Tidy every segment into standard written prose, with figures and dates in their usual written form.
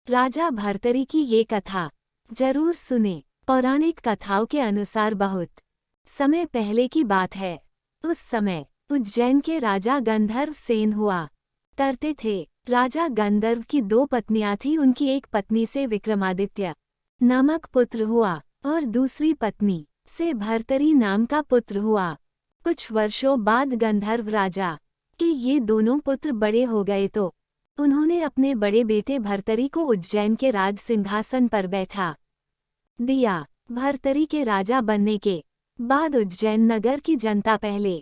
राजा भर्तरी की ये कथा जरूर सुने। पौराणिक कथाओं के अनुसार बहुत समय पहले की बात है। उस समय उज्जैन के राजा गंधर्व सेन हुआ करते थे। राजा गंधर्व की 2 पत्नियां थीं। उनकी एक पत्नी से विक्रमादित्य नामक पुत्र हुआ और दूसरी पत्नी से भर्तरी नाम का पुत्र हुआ। कुछ वर्षों बाद गंधर्व राजा के ये दोनों पुत्र बड़े हो गए तो उन्होंने अपने बड़े बेटे भर्तरी को उज्जैन के राज सिंहासन पर बैठा दिया। भर्तरी के राजा बनने के बाद उज्जैन नगर की जनता पहले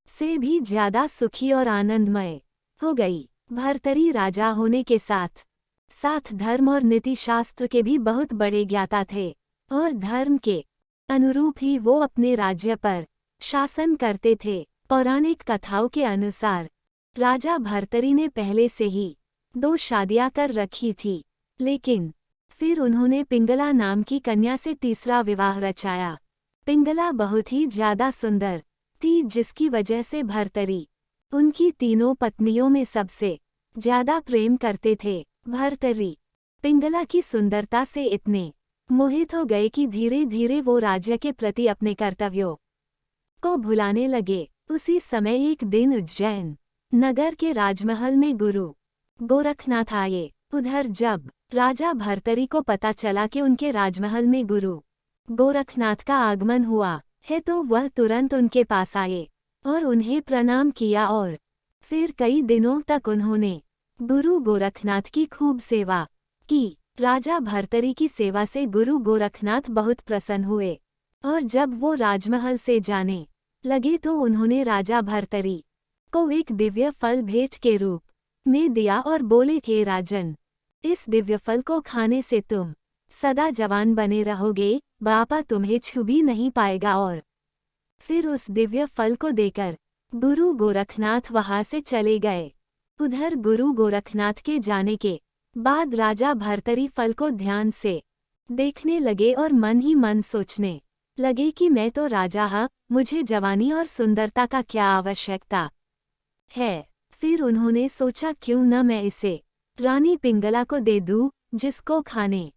से भी ज्यादा सुखी और आनंदमय हो गई। भर्तरी राजा होने के साथ साथ धर्म और नीति शास्त्र के भी बहुत बड़े ज्ञाता थे और धर्म के अनुरूप ही वो अपने राज्य पर शासन करते थे। पौराणिक कथाओं के अनुसार राजा भर्तरी ने पहले से ही 2 शादियां कर रखी थी, लेकिन फिर उन्होंने पिंगला नाम की कन्या से तीसरा विवाह रचाया। पिंगला बहुत ही ज्यादा सुंदर थी, जिसकी वजह से भर्तरी उनकी तीनों पत्नियों में सबसे ज्यादा प्रेम करते थे। भर्तरी पिंगला की सुंदरता से इतने मोहित हो गए कि धीरे धीरे वो राज्य के प्रति अपने कर्तव्यों को भुलाने लगे। उसी समय एक दिन उज्जैन नगर के राजमहल में गुरु गोरखनाथ आए। उधर जब राजा भर्तरी को पता चला कि उनके राजमहल में गुरु गोरखनाथ का आगमन हुआ है तो वह तुरंत उनके पास आए और उन्हें प्रणाम किया और फिर कई दिनों तक उन्होंने गुरु गोरखनाथ की खूब सेवा की। राजा भर्तरी की सेवा से गुरु गोरखनाथ बहुत प्रसन्न हुए और जब वो राजमहल से जाने लगे तो उन्होंने राजा भर्तरी को एक दिव्य फल भेंट के रूप में दिया और बोले कि राजन, इस दिव्य फल को खाने से तुम सदा जवान बने रहोगे, बापा तुम्हें छू भी नहीं पाएगा। और फिर उस दिव्य फल को देकर गुरु गोरखनाथ वहां से चले गए। उधर गुरु गोरखनाथ के जाने के बाद राजा भर्तरी फल को ध्यान से देखने लगे और मन ही मन सोचने लगे कि मैं तो राजा हाँ, मुझे जवानी और सुंदरता का क्या आवश्यकता है। फिर उन्होंने सोचा क्यों न मैं इसे रानी पिंगला को दे दूं, जिसको खाने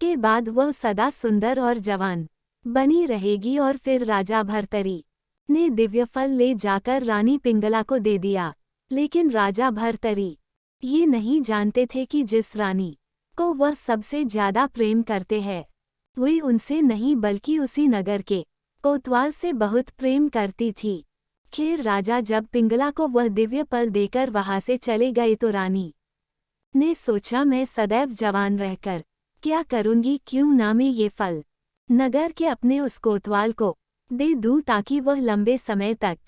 के बाद वह सदा सुंदर और जवान बनी रहेगी। और फिर राजा भर्तरी ने दिव्य फल ले जाकर रानी पिंगला को दे दिया। लेकिन राजा भर्तरी ये नहीं जानते थे कि जिस रानी को वह सबसे ज्यादा प्रेम करते हैं वे उनसे नहीं बल्कि उसी नगर के कोतवाल से बहुत प्रेम करती थी। खैर राजा जब पिंगला को वह दिव्य फल देकर वहां से चले गए तो रानी ने सोचा मैं सदैव जवान रहकर क्या करूंगी, क्यों ना मैं ये फल नगर के अपने उस कोतवाल को दे दूं ताकि वह लंबे समय तक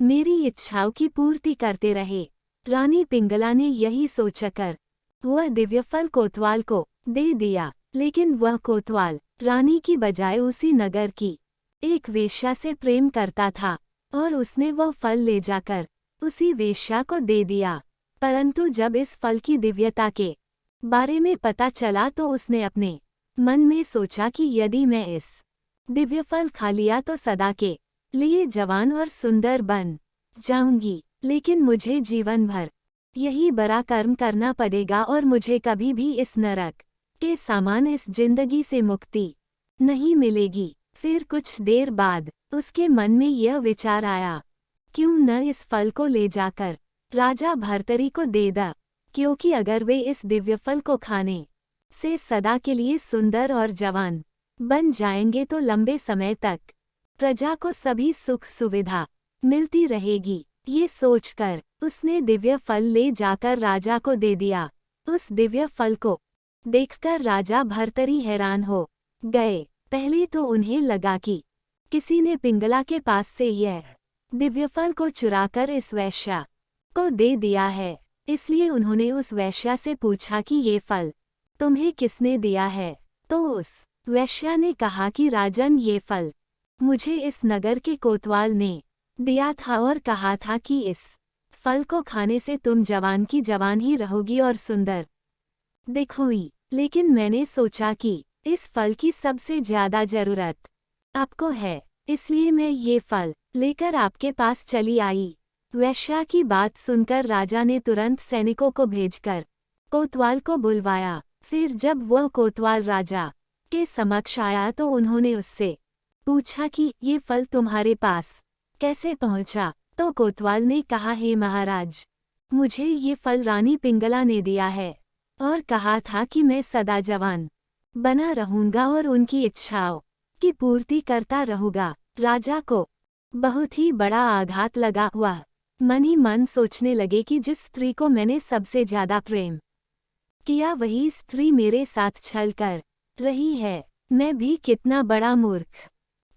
मेरी इच्छाओं की पूर्ति करते रहे। रानी पिंगला ने यही सोचकर वह दिव्य फल कोतवाल को दे दिया। लेकिन वह कोतवाल रानी की बजाय उसी नगर की एक वेश्या से प्रेम करता था और उसने वह फल ले जाकर उसी वेश्या को दे दिया। परंतु जब इस फल की दिव्यता के बारे में पता चला तो उसने अपने मन में सोचा कि यदि मैं इस दिव्य फल खा लिया तो सदा के लिए जवान और सुंदर बन जाऊंगी, लेकिन मुझे जीवन भर यही बड़ा कर्म करना पड़ेगा और मुझे कभी भी इस नरक के समान इस जिंदगी से मुक्ति नहीं मिलेगी। फिर कुछ देर बाद उसके मन में यह विचार आया, क्यों न इस फल को ले जाकर राजा भर्तरी को दे दा, क्योंकि अगर वे इस दिव्य फल को खाने से सदा के लिए सुंदर और जवान बन जाएंगे तो लंबे समय तक प्रजा को सभी सुख सुविधा मिलती रहेगी। ये सोचकर उसने दिव्य फल ले जाकर राजा को दे दिया। उस दिव्य फल को देखकर राजा भर्तरी हैरान हो गए। पहले तो उन्हें लगा कि किसी ने पिंगला के पास से यह दिव्य फल को चुराकर इस वैश्या को दे दिया है, इसलिए उन्होंने उस वैश्या से पूछा कि ये फल तुम्हें किसने दिया है। तो उस वैश्या ने कहा कि राजन, ये फल मुझे इस नगर के कोतवाल ने दिया था और कहा था कि इस फल को खाने से तुम जवान की जवान ही रहोगी और सुंदर दिखोगी। लेकिन मैंने सोचा कि इस फल की सबसे ज्यादा जरूरत आपको है, इसलिए मैं ये फल लेकर आपके पास चली आई। वैश्या की बात सुनकर राजा ने तुरंत सैनिकों को भेजकर कोतवाल को बुलवाया फिर जब वह कोतवाल राजा के समक्ष आया तो उन्होंने उससे पूछा कि ये फल तुम्हारे पास कैसे पहुंचा। तो कोतवाल ने कहा, हे महाराज, मुझे ये फल रानी पिंगला ने दिया है और कहा था कि मैं सदा जवान बना रहूंगा और उनकी इच्छाओं की पूर्ति करता रहूंगा। राजा को बहुत ही बड़ा आघात लगा। हुआ मन ही मन सोचने लगे कि जिस स्त्री को मैंने सबसे ज्यादा प्रेम किया वही स्त्री मेरे साथ छल कर रही है। मैं भी कितना बड़ा मूर्ख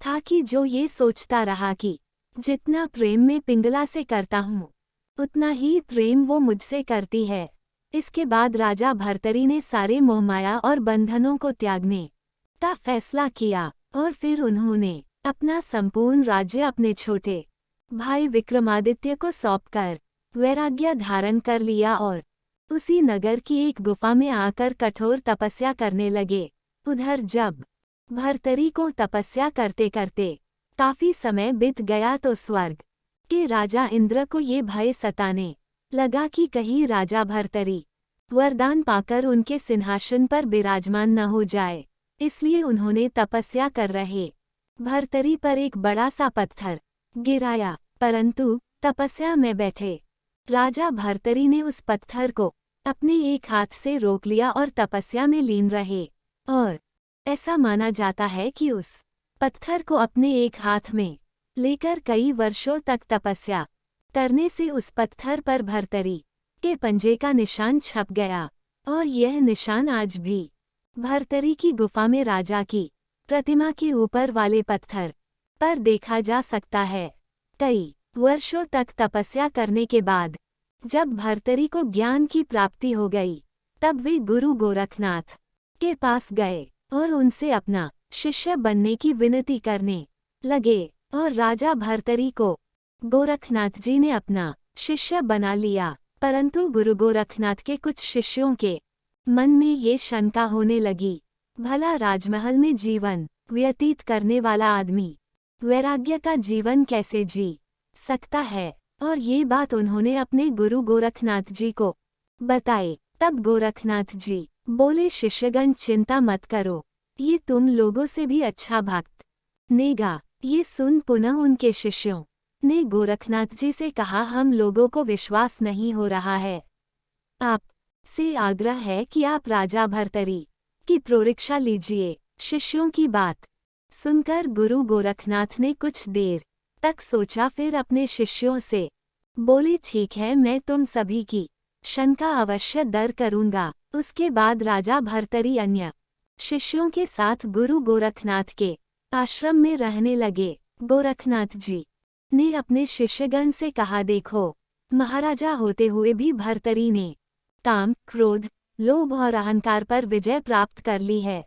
था कि जो ये सोचता रहा कि जितना प्रेम मैं पिंगला से करता हूँ उतना ही प्रेम वो मुझसे करती है। इसके बाद राजा भर्तरी ने सारे मोहमाया और बंधनों को त्यागने का फैसला किया और फिर उन्होंने अपना संपूर्ण राज्य अपने छोटे भाई विक्रमादित्य को सौंपकर वैराग्य धारण कर लिया और उसी नगर की एक गुफा में आकर कठोर तपस्या करने लगे। उधर जब भर्तरी को तपस्या करते करते काफी समय बीत गया तो स्वर्ग के राजा इंद्र को ये भय सताने लगा कि कहीं राजा भर्तरी वरदान पाकर उनके सिंहासन पर विराजमान न हो जाए। इसलिए उन्होंने तपस्या कर रहे भर्तरी पर एक बड़ा सा पत्थर गिराया, परंतु तपस्या में बैठे राजा भर्तरी ने उस पत्थर को अपने एक हाथ से रोक लिया और तपस्या में लीन रहे। और ऐसा माना जाता है कि उस पत्थर को अपने एक हाथ में लेकर कई वर्षों तक तपस्या करने से उस पत्थर पर भर्तरी के पंजे का निशान छप गया और यह निशान आज भी भर्तरी की गुफा में राजा की प्रतिमा के ऊपर वाले पत्थर पर देखा जा सकता है। कई वर्षों तक तपस्या करने के बाद जब भर्तरी को ज्ञान की प्राप्ति हो गई तब वे गुरु गोरखनाथ के पास गए और उनसे अपना शिष्य बनने की विनती करने लगे और राजा भर्तरी को गोरखनाथ जी ने अपना शिष्य बना लिया। परंतु गुरु गोरखनाथ के कुछ शिष्यों के मन में ये शंका होने लगी, भला राजमहल में जीवन व्यतीत करने वाला आदमी वैराग्य का जीवन कैसे जी सकता है। और ये बात उन्होंने अपने गुरु गोरखनाथ जी को बताए। तब गोरखनाथ जी बोले, शिष्यगण चिंता मत करो, ये तुम लोगों से भी अच्छा भक्त नेगा। ये सुन पुनः उनके शिष्यों ने गोरखनाथ जी से कहा, हम लोगों को विश्वास नहीं हो रहा है। आप से आग्रह है कि आप राजा भर्तरी की परीक्षा लीजिए। शिष्यों की बात सुनकर गुरु गोरखनाथ ने कुछ देर तक सोचा, फिर अपने शिष्यों से बोले, ठीक है, मैं तुम सभी की शंका अवश्य दूर करूंगा। उसके बाद राजा भर्तरी अन्य शिष्यों के साथ गुरु गोरखनाथ के आश्रम में रहने लगे। गोरखनाथ जी ने अपने शिष्यगण से कहा, देखो, महाराजा होते हुए भी भर्तरी ने काम, क्रोध, लोभ और अहंकार पर विजय प्राप्त कर ली है।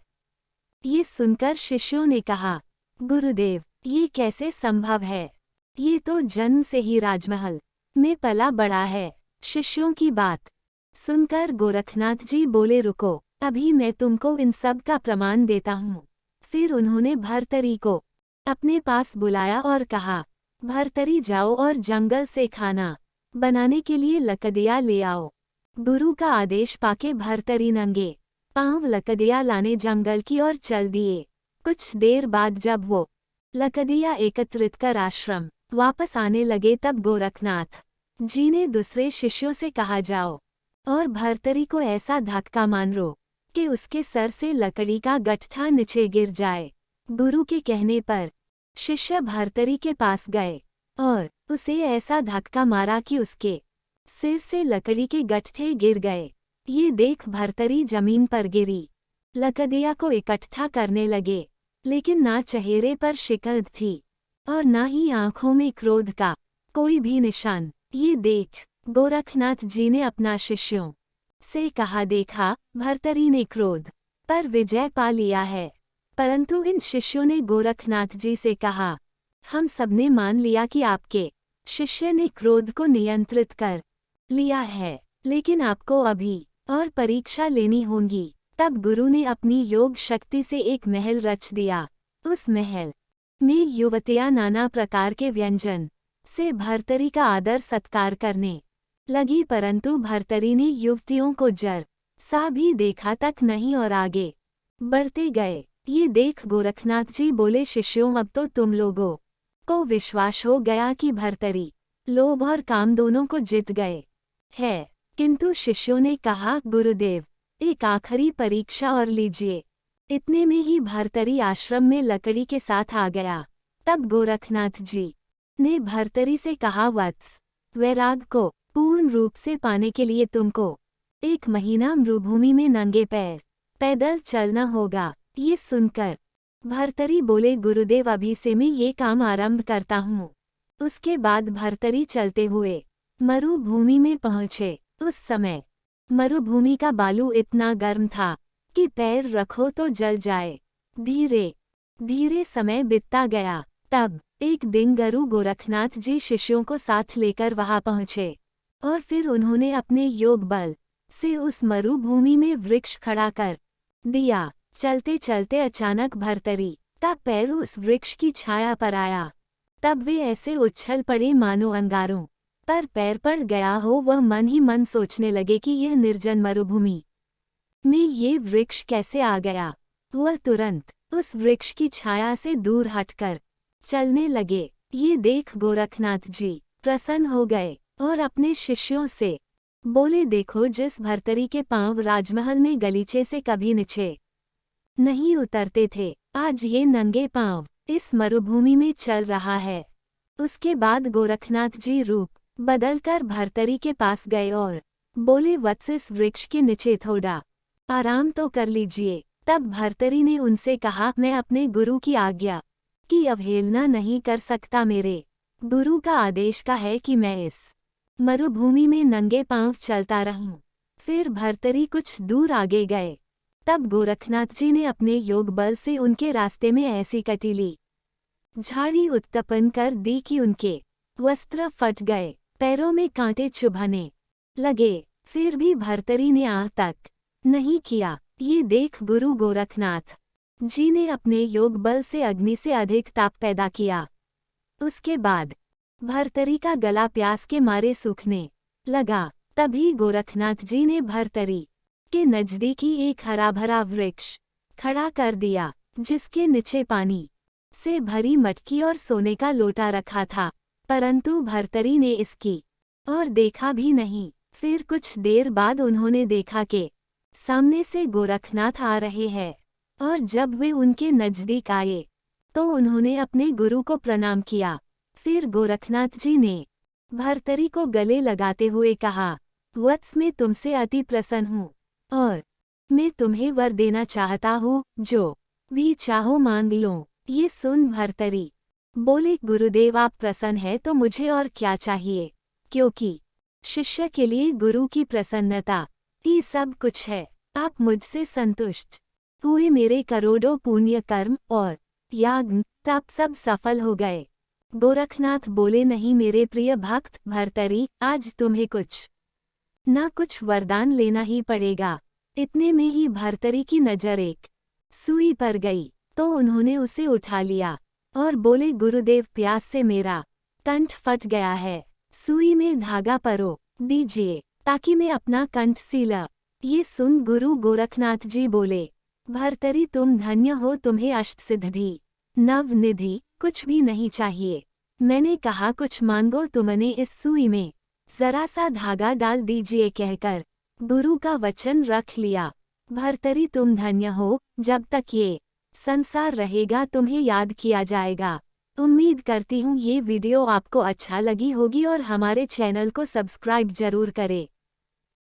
ये सुनकर शिष्यों ने कहा, गुरुदेव, ये कैसे संभव है? ये तो जन्म से ही राजमहल में पला बड़ा है। शिष्यों की बात सुनकर गोरखनाथ जी बोले, रुको, अभी मैं तुमको इन सब का प्रमाण देता हूँ। फिर उन्होंने भर्तरी को अपने पास बुलाया और कहा, भर्तरी, जाओ और जंगल से खाना बनाने के लिए लकड़ियाँ ले आओ। गुरु का आदेश पाके भर्तरी नंगे पांव लकड़ियाँ लाने जंगल की ओर चल दिए। कुछ देर बाद जब वो लकड़ियाँ एकत्रित कर आश्रम वापस आने लगे तब गोरखनाथ जी ने दूसरे शिष्यों से कहा, जाओ और भर्तरी को ऐसा धक्का मारो कि उसके सर से लकड़ी का गट्ठा नीचे गिर जाए। गुरु के कहने पर शिष्य भर्तरी के पास गए और उसे ऐसा धक्का मारा कि उसके सिर से लकड़ी के गट्ठे गिर गए। ये देख भर्तरी जमीन पर गिरी, लकड़ियाँ को इकट्ठा करने लगे, लेकिन ना चेहरे पर शिकंज थी और ना ही आंखों में क्रोध का कोई भी निशान। ये देख गोरखनाथ जी ने अपना शिष्यों से कहा, देखा, भर्तरी ने क्रोध पर विजय पा लिया है। परंतु इन शिष्यों ने गोरखनाथ जी से कहा, हम सबने मान लिया कि आपके शिष्य ने क्रोध को नियंत्रित कर लिया है, लेकिन आपको अभी और परीक्षा लेनी होगी। तब गुरु ने अपनी योग शक्ति से एक महल रच दिया। उस महल में युवतियां नाना प्रकार के व्यंजन से भर्तरी का आदर सत्कार करने लगी, परंतु भर्तरी ने युवतियों को जर सा भी देखा तक नहीं और आगे बढ़ते गए। ये देख गोरखनाथ जी बोले, शिष्यों अब तो तुम लोगों को विश्वास हो गया कि भर्तरी लोभ और काम दोनों को जीत गए है। किंतु शिष्यों ने कहा, गुरुदेव एक आखिरी परीक्षा और लीजिए। इतने में ही भर्तरी आश्रम में लकड़ी के साथ आ गया। तब गोरखनाथ जी ने भर्तरी से कहा, वत्स, वैराग को पूर्ण रूप से पाने के लिए तुमको 1 महीना मरुभूमि में नंगे पैर पैदल चलना होगा। ये सुनकर भर्तरी बोले, गुरुदेव अभी से मैं ये काम आरंभ करता हूँ। उसके बाद भर्तरी चलते हुए मरुभूमि में पहुँचे। उस समय मरुभूमि का बालू इतना गर्म था कि पैर रखो तो जल जाए। धीरे धीरे समय बीतता गया। तब एक दिन गुरु गोरखनाथ जी शिष्यों को साथ लेकर वहां पहुँचे और फिर उन्होंने अपने योग बल से उस मरुभूमि में वृक्ष खड़ा कर दिया। चलते चलते अचानक भर्तरी का पैर उस वृक्ष की छाया पर आया। तब वे ऐसे उछल पड़े मानो अंगारों पर पैर पड़ गया हो। वह मन ही मन सोचने लगे कि यह निर्जन मरुभूमि में ये वृक्ष कैसे आ गया। वह तुरंत उस वृक्ष की छाया से दूर हटकर चलने लगे। ये देख गोरखनाथ जी प्रसन्न हो गए और अपने शिष्यों से बोले, देखो जिस भर्तरी के पांव राजमहल में गलीचे से कभी नीचे नहीं उतरते थे, आज ये नंगे पांव इस मरुभूमि में चल रहा है। उसके बाद गोरखनाथ जी रूप बदलकर भर्तरी के पास गए और बोले, वत्स इस वृक्ष के नीचे थोड़ा आराम तो कर लीजिए। तब भर्तरी ने उनसे कहा, मैं अपने गुरु की आज्ञा की अवहेलना नहीं कर सकता। मेरे गुरु का आदेश का है कि मैं इस मरुभूमि में नंगे पांव चलता रहूं। फिर भर्तरी कुछ दूर आगे गए। तब गोरखनाथ जी ने अपने योग बल से उनके रास्ते में ऐसी कटीली झाड़ी उत्पन्न कर दी कि उनके वस्त्र फट गए, पैरों में कांटे चुभने लगे। फिर भी भर्तरी ने आह तक नहीं किया। ये देख गुरु गोरखनाथ जी ने अपने योग बल से अग्नि से अधिक ताप पैदा किया। उसके बाद भर्तरी का गला प्यास के मारे सूखने लगा। तभी गोरखनाथ जी ने भर्तरी के नजदीकी एक हरा भरा वृक्ष खड़ा कर दिया, जिसके नीचे पानी से भरी मटकी और सोने का लोटा रखा था। परंतु भर्तरी ने इसकी और देखा भी नहीं। फिर कुछ देर बाद उन्होंने देखा कि सामने से गोरखनाथ आ रहे हैं, और जब वे उनके नजदीक आए तो उन्होंने अपने गुरु को प्रणाम किया। फिर गोरखनाथ जी ने भर्तरी को गले लगाते हुए कहा, वत्स मैं तुमसे अति प्रसन्न हूँ और मैं तुम्हें वर देना चाहता हूँ, जो भी चाहो मांग लो। ये सुन भर्तरी बोले, गुरुदेव आप प्रसन्न है तो मुझे और क्या चाहिए, क्योंकि शिष्य के लिए गुरु की प्रसन्नता ही सब कुछ है। आप मुझसे संतुष्ट हुए, मेरे करोड़ों पुण्य कर्म और याग तप सब सफल हो गए। गोरखनाथ बोले, नहीं मेरे प्रिय भक्त भर्तरी, आज तुम्हें कुछ न कुछ वरदान लेना ही पड़ेगा। इतने में ही भर्तरी की नजर एक सुई पर गई तो उन्होंने उसे उठा लिया और बोले, गुरुदेव प्यास से मेरा कंठ फट गया है, सुई में धागा परो दीजिए ताकि मैं अपना कंठ सीला। ये सुन गुरु गोरखनाथ जी बोले, भर्तरी तुम धन्य हो, तुम्हें अष्टसिद्धि नवनिधि कुछ भी नहीं चाहिए। मैंने कहा कुछ मांगो, तुमने इस सुई में जरा सा धागा डाल दीजिए कहकर गुरु का वचन रख लिया। भर्तरी तुम धन्य हो, जब तक ये संसार रहेगा तुम्हें याद किया जाएगा। उम्मीद करती हूँ ये वीडियो आपको अच्छा लगी होगी और हमारे चैनल को सब्सक्राइब जरूर करें।